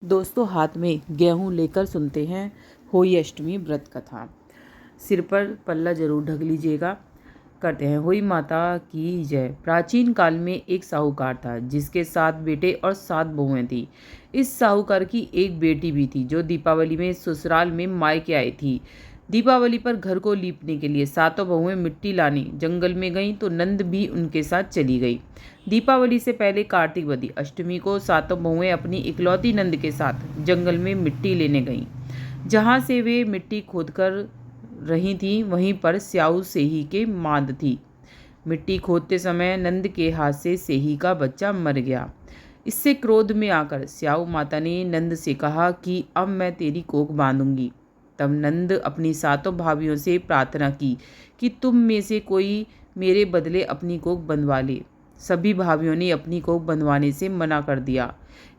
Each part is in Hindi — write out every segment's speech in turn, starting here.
दोस्तों, हाथ में गेहूँ लेकर सुनते हैं होई अष्टमी व्रत कथा। सिर पर पल्ला जरूर ढक लीजिएगा। करते हैं होई माता की जय। प्राचीन काल में एक साहूकार था जिसके 7 बेटे और 7 बहुएं थी। इस साहूकार की एक बेटी भी थी जो दीपावली में ससुराल में मायके आई थी। दीपावली पर घर को लीपने के लिए सातों बहुएं मिट्टी लाने जंगल में गईं तो नंद भी उनके साथ चली गई। दीपावली से पहले कार्तिक वदी अष्टमी को सातों बहुएं अपनी इकलौती नंद के साथ जंगल में मिट्टी लेने गईं। जहां से वे मिट्टी खोदकर रही थी वहीं पर स्याऊ सेही के मांद थी। मिट्टी खोदते समय नंद के हाथ से सेही का बच्चा मर गया। इससे क्रोध में आकर स्याऊ माता ने नंद से कहा कि अब मैं तेरी कोख बांधूंगी। तब नंद अपनी सातों भाभियों से प्रार्थना की कि तुम में से कोई मेरे बदले अपनी कोख बंधवा ले। सभी भाभियों ने अपनी कोख बंधवाने से मना कर दिया,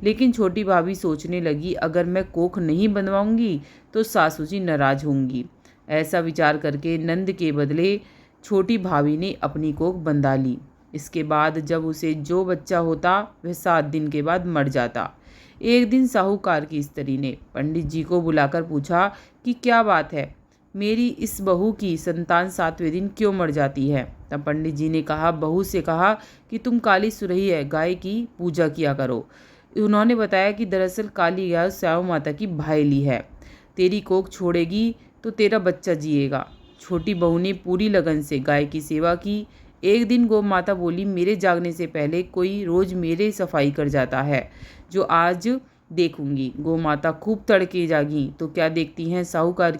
लेकिन छोटी भाभी सोचने लगी, अगर मैं कोख नहीं बंधवाऊंगी तो सासू जी नाराज होंगी। ऐसा विचार करके नंद के बदले छोटी भाभी ने अपनी कोख बंधा ली। इसके बाद जब उसे जो बच्चा होता वह 7 दिन के बाद मर जाता। एक दिन साहूकार की स्त्री ने पंडित जी को बुलाकर पूछा कि क्या बात है, मेरी इस बहू की संतान 7वें दिन क्यों मर जाती है। तब पंडित जी ने बहू से कहा कि तुम काली सुरही है, गाय की पूजा किया करो। उन्होंने बताया कि दरअसल काली गाय स्याऊ माता की भाईली है, तेरी कोख छोड़ेगी तो तेरा बच्चा जिएगा। छोटी बहू ने पूरी लगन से गाय की सेवा की। एक दिन गौ माता बोली, मेरे जागने से पहले कोई रोज मेरे सफाई कर जाता है, जो आज देखूंगी। गौ माता खूब तड़के जागी तो क्या देखती हैं, साहूकार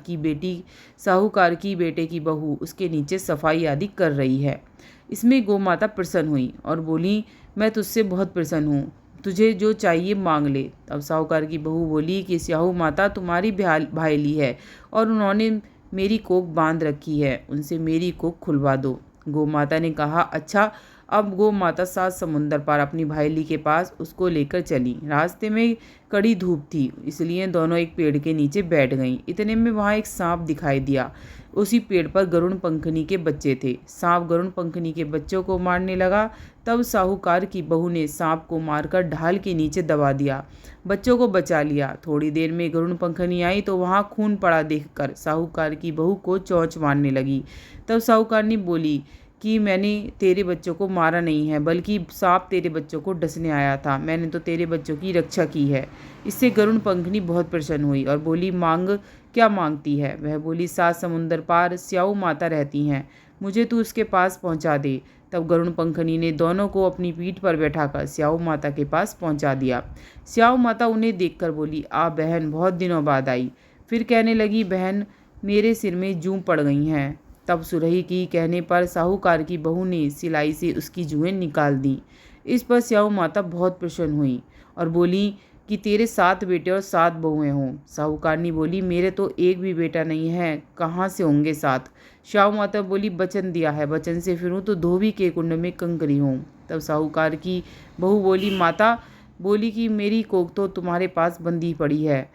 की बेटे की बहू उसके नीचे सफाई आदि कर रही है। इसमें गौ माता प्रसन्न हुई और बोली, मैं तुझसे बहुत प्रसन्न हूँ, तुझे जो चाहिए मांग ले। तब साहूकार की बहू बोली कि स्याहू माता तुम्हारी भाईली है और उन्होंने मेरी कोख बांध रखी है, उनसे मेरी कोख खुलवा दो। गौ माता ने कहा, अच्छा। अब गौ माता 7 समुंदर पार अपनी भाईली के पास उसको लेकर चली। रास्ते में कड़ी धूप थी, इसलिए दोनों एक पेड़ के नीचे बैठ गईं। इतने में वहाँ एक सांप दिखाई दिया। उसी पेड़ पर गरुड़ पंखनी के बच्चे थे। सांप गरुड़ पंखनी के बच्चों को मारने लगा। तब साहूकार की बहू ने सांप को मारकर ढाल के नीचे दबा दिया, बच्चों को बचा लिया। थोड़ी देर में गरुड़ पंखनी आई तो वहाँ खून पड़ा देखकर साहूकार की बहू को चोंच मारने लगी। तब साहूकार ने बोली कि मैंने तेरे बच्चों को मारा नहीं है, बल्कि सांप तेरे बच्चों को डसने आया था, मैंने तो तेरे बच्चों की रक्षा की है। इससे गरुड़ पंखनी बहुत प्रसन्न हुई और बोली, मांग, क्या मांगती है। वह बोली, 7 समुंदर पार स्याऊ माता रहती हैं, मुझे तू उसके पास पहुंचा दे। तब गरुड़ पंखनी ने दोनों को अपनी पीठ पर बैठाकर स्याऊ माता के पास पहुंचा दिया। स्याऊ माता उन्हें देखकर बोली, आ बहन, बहुत दिनों बाद आई। फिर कहने लगी, बहन, मेरे सिर में जूं पड़ गई हैं। तब सुरही की कहने पर साहूकार की बहू ने सिलाई से उसकी जुएं निकाल दी। इस पर स्याऊ माता बहुत प्रसन्न हुई और बोली कि तेरे 7 बेटे और 7 बहुएं हों। साहूकारनी बोली, मेरे तो एक भी बेटा नहीं है, कहाँ से होंगे 7। स्याऊ माता बोली, वचन दिया है, वचन से फिरूं तो धोबी के कुंड में कंकरी हूँ। तब साहूकार की बहू बोली, माता बोली कि मेरी कोख तो तुम्हारे पास बंधी पड़ी है,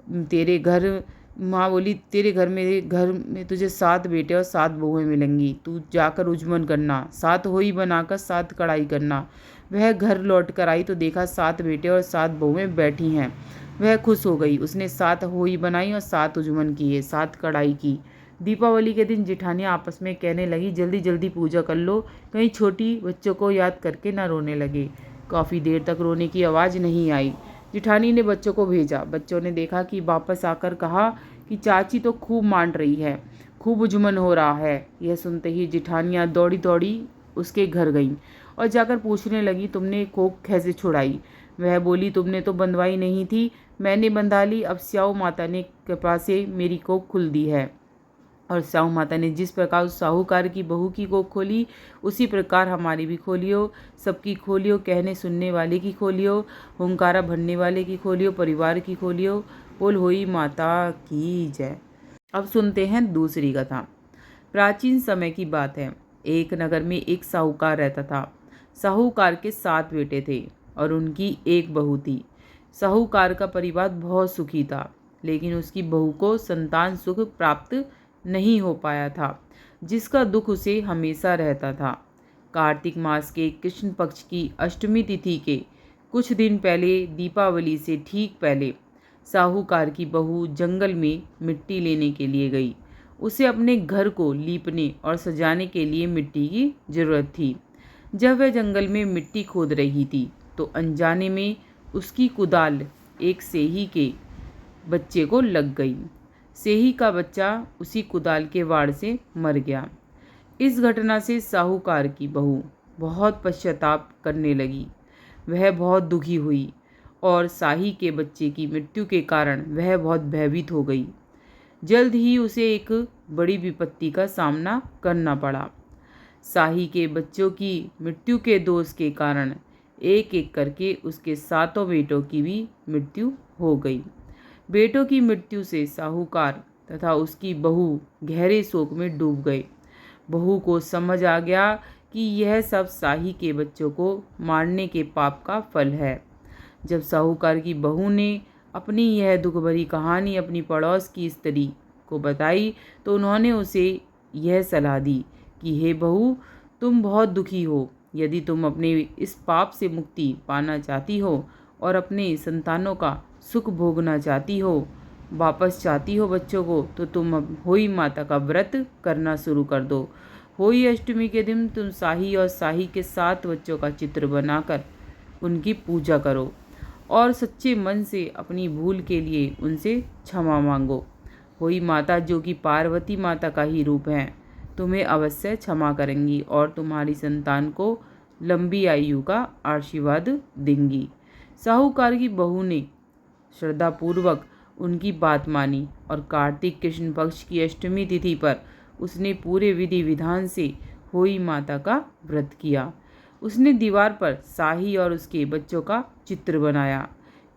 तेरे घर। माँ बोली, तेरे घर में तुझे 7 बेटे और 7 बहुएं मिलेंगी, तू जाकर उजमन करना, 7 होई बनाकर 7 कढ़ाई करना। वह घर लौट कर आई तो देखा 7 बेटे और 7 बहुएं बैठी हैं। वह खुश हो गई, उसने 7 होई बनाई और 7 उजमन किए, 7 कढ़ाई की। दीपावली के दिन जिठानियाँ आपस में कहने लगी, जल्दी जल्दी पूजा कर लो, कहीं छोटी बच्चों को याद करके ना रोने लगे। काफ़ी देर तक रोने की आवाज़ नहीं आई। जिठानी ने बच्चों को भेजा। बच्चों ने देखा कि वापस आकर कहा कि चाची तो खूब मान रही है, खूब उजमन हो रहा है। यह सुनते ही जिठानियाँ दौड़ी दौड़ी उसके घर गईं और जाकर पूछने लगी, तुमने कोख कैसे छुड़ाई। वह बोली, तुमने तो बंधवाई नहीं थी, मैंने बंधा ली। अब स्याऊ माता ने कृपा से मेरी कोख खुल दी है। और स्याऊ माता ने जिस प्रकार उस साहूकार की बहू की कोख खोली, उसी प्रकार हमारी भी खोलियो, सबकी खोलियो, कहने सुनने वाले की खोलियो, हुंकारा भरने वाले की खोलियो, परिवार की खोलियो। बोल होई माता की जय। अब सुनते हैं दूसरी कथा। प्राचीन समय की बात है। एक नगर में एक साहूकार रहता था। साहूकार के 7 बेटे थे और उनकी एक बहू थी। साहूकार का परिवार बहुत सुखी था, लेकिन उसकी बहू को संतान सुख प्राप्त नहीं हो पाया था, जिसका दुख उसे हमेशा रहता था। कार्तिक मास के कृष्ण पक्ष की अष्टमी तिथि के कुछ दिन पहले दीपावली से ठीक पहले साहूकार की बहू जंगल में मिट्टी लेने के लिए गई। उसे अपने घर को लीपने और सजाने के लिए मिट्टी की ज़रूरत थी। जब वह जंगल में मिट्टी खोद रही थी तो अनजाने में उसकी कुदाल एक सेही के बच्चे को लग गई। सेही का बच्चा उसी कुदाल के वार से मर गया। इस घटना से साहूकार की बहू बहुत पश्चाताप करने लगी। वह बहुत दुखी हुई और शाही के बच्चे की मृत्यु के कारण वह बहुत भयभीत हो गई। जल्द ही उसे एक बड़ी विपत्ति का सामना करना पड़ा। शाही के बच्चों की मृत्यु के दोष के कारण एक एक करके उसके 7 बेटों की भी मृत्यु हो गई। बेटों की मृत्यु से साहूकार तथा उसकी बहू गहरे शोक में डूब गए। बहू को समझ आ गया कि यह सब शाही के बच्चों को मारने के पाप का फल है। जब साहूकार की बहू ने अपनी यह दुख भरी कहानी अपनी पड़ोस की स्त्री को बताई तो उन्होंने उसे यह सलाह दी कि हे बहू, तुम बहुत दुखी हो। यदि तुम अपने इस पाप से मुक्ति पाना चाहती हो और अपने संतानों का सुख भोगना चाहती हो, वापस चाहती हो बच्चों को, तो तुम अब होई माता का व्रत करना शुरू कर दो। होई अष्टमी के दिन तुम शाही और शाही के 7 बच्चों का चित्र बनाकर उनकी पूजा करो और सच्चे मन से अपनी भूल के लिए उनसे क्षमा मांगो। होई माता, जो कि पार्वती माता का ही रूप है, तुम्हें अवश्य क्षमा करेंगी और तुम्हारी संतान को लंबी आयु का आशीर्वाद देंगी। साहूकार की बहू ने श्रद्धापूर्वक उनकी बात मानी और कार्तिक कृष्ण पक्ष की अष्टमी तिथि पर उसने पूरे विधि विधान से होई माता का व्रत किया। उसने दीवार पर शाही और उसके बच्चों का चित्र बनाया,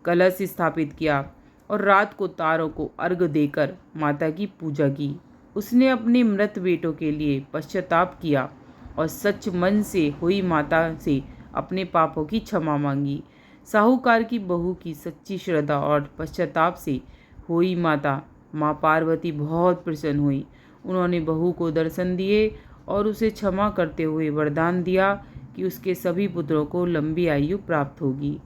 कलश स्थापित किया और रात को तारों को अर्घ देकर माता की पूजा की। उसने अपने मृत बेटों के लिए पश्चाताप किया और सच मन से होई माता से अपने पापों की क्षमा मांगी। साहूकार की बहू की सच्ची श्रद्धा और पश्चाताप से होई माता माँ पार्वती बहुत प्रसन्न हुई। उन्होंने बहू को दर्शन दिए और उसे क्षमा करते हुए वरदान दिया कि उसके सभी पुत्रों को लंबी आयु प्राप्त होगी।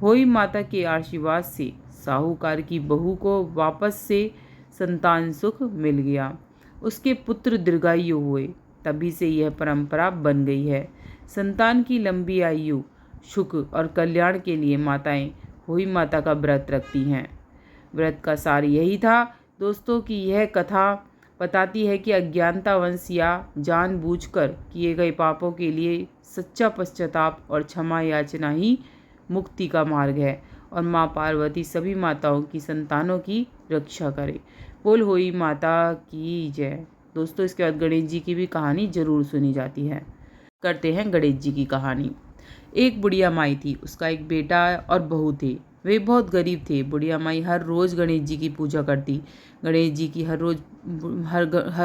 होई माता के आशीर्वाद से साहूकार की बहू को वापस से संतान सुख मिल गया। उसके पुत्र दीर्घायु हुए। तभी से यह परंपरा बन गई है। संतान की लंबी आयु, सुख और कल्याण के लिए माताएं होई माता का व्रत रखती हैं। व्रत का सार यही था दोस्तों कि यह कथा बताती है कि अज्ञानतावश या जानबूझकर किए गए पापों के लिए सच्चा पश्चाताप और क्षमा याचना ही मुक्ति का मार्ग है और माँ पार्वती सभी माताओं की संतानों की रक्षा करे। बोल होई माता की जय। दोस्तों, इसके बाद गणेश जी की भी कहानी जरूर सुनी जाती है। करते हैं गणेश जी की कहानी। एक बुढ़िया माई थी, उसका एक बेटा और बहू थे। वे बहुत गरीब थे। बुढ़िया माई हर रोज़ गणेश जी की पूजा करती। गणेश जी की हर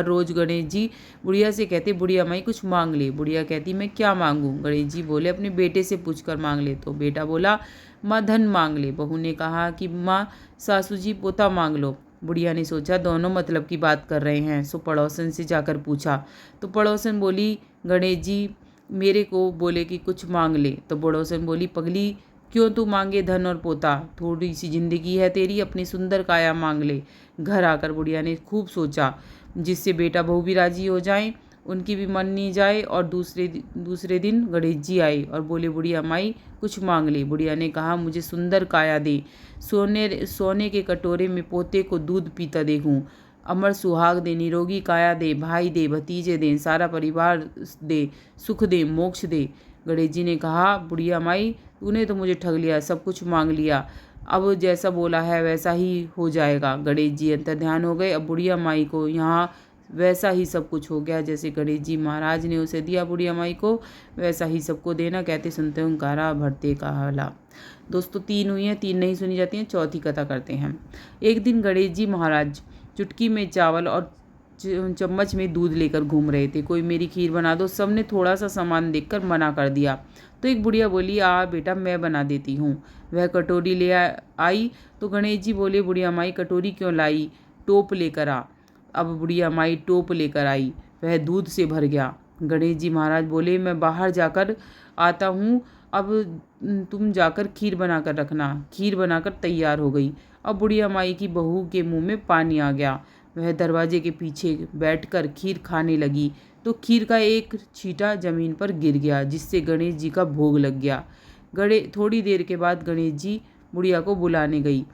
रोज़ गणेश जी बुढ़िया से कहते, बुढ़िया माई कुछ मांग ले। बुढ़िया कहती, मैं क्या मांगूँ? गणेश जी बोले, अपने बेटे से पूछकर मांग ले। तो बेटा बोला, माँ धन मांग ले। बहू ने कहा कि माँ सासू जी पोता मांग लो। बुढ़िया ने सोचा दोनों मतलब की बात कर रहे हैं, सो पड़ोसन से जाकर पूछा। तो पड़ोसन बोली, गणेश जी मेरे को बोले कि कुछ मांग ले। तो पड़ोसन बोली, पगली क्यों तू मांगे धन और पोता? थोड़ी सी जिंदगी है तेरी, अपनी सुंदर काया मांग ले। घर आकर बुढ़िया ने खूब सोचा, जिससे बेटा बहू भी राजी हो जाएं, उनकी भी मननी जाए। और दूसरे दिन गणेश जी आए और बोले, बुढ़िया माई कुछ मांग ले। बुढ़िया ने कहा, मुझे सुंदर काया दे, सोने के कटोरे में पोते को दूध पीता देखूं, अमर सुहाग दे, निरोगी काया दे, भाई दे, भतीजे दे, सारा परिवार दे, सुख दे, मोक्ष दे। गणेश जी ने कहा, बुढ़िया माई तूने तो मुझे ठग लिया, सब कुछ मांग लिया, अब जैसा बोला है वैसा ही हो जाएगा। गणेश जी अंतर्ध्यान हो गए। अब बुढ़िया माई को यहाँ वैसा ही सब कुछ हो गया, जैसे गणेश जी महाराज ने उसे दिया बुढ़िया माई को, वैसा ही सबको देना। कहते सुनते ओंकारा भरते का हला। दोस्तों 3 हुई हैं, 3 नहीं सुनी जाती हैं, चौथी कथा करते हैं। एक दिन गणेश जी महाराज चुटकी में चावल और चम्मच में दूध लेकर घूम रहे थे। कोई मेरी खीर बना दो। सबने थोड़ा सा सामान देखकर मना कर दिया। तो एक बुढ़िया बोली, आ बेटा मैं बना देती हूँ। वह कटोरी ले आई तो गणेश जी बोले, बुढ़िया माई कटोरी क्यों लाई, टोप लेकर आ। अब बुढ़िया माई टोप लेकर आई, वह दूध से भर गया। गणेश जी महाराज बोले, मैं बाहर जाकर आता हूँ, अब तुम जाकर खीर बनाकर रखना। खीर बनाकर तैयार हो गई। अब बुढ़िया माई की बहू के मुंह में पानी आ गया। वह दरवाजे के पीछे बैठकर खीर खाने लगी तो खीर का एक छींटा जमीन पर गिर गया, जिससे गणेश जी का भोग लग गया। थोड़ी देर के बाद गणेश जी बुढ़िया को बुलाने गई।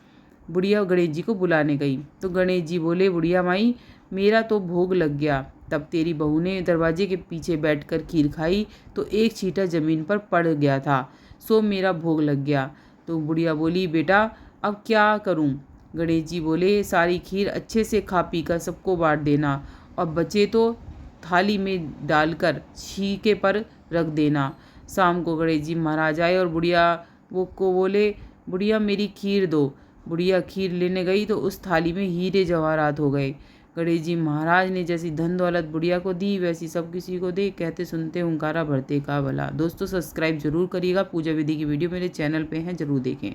बुढ़िया गणेश जी को बुलाने गई तो गणेश जी बोले, बुढ़िया माई मेरा तो भोग लग गया। तब तेरी बहू ने दरवाजे के पीछे बैठकर खीर खाई तो एक छींटा जमीन पर पड़ गया था, सो मेरा भोग लग गया। तो बुढ़िया बोली, बेटा अब क्या करूं? गणेश जी बोले, सारी खीर अच्छे से खा पी कर सबको बांट देना और बचे तो थाली में डालकर छीके पर रख देना। शाम को गणेश जी महाराज आए और बुढ़िया वो को बोले, बुढ़िया मेरी खीर दो। बुढ़िया खीर लेने गई तो उस थाली में हीरे जवाहरात हो गए। गणेश जी महाराज ने जैसी धन दौलत बुढ़िया को दी वैसी सब किसी को दे। कहते सुनते हुंकारा भरते का भला। दोस्तों सब्सक्राइब जरूर करिएगा। पूजा विधि की वीडियो मेरे चैनल पे हैं, जरूर देखें।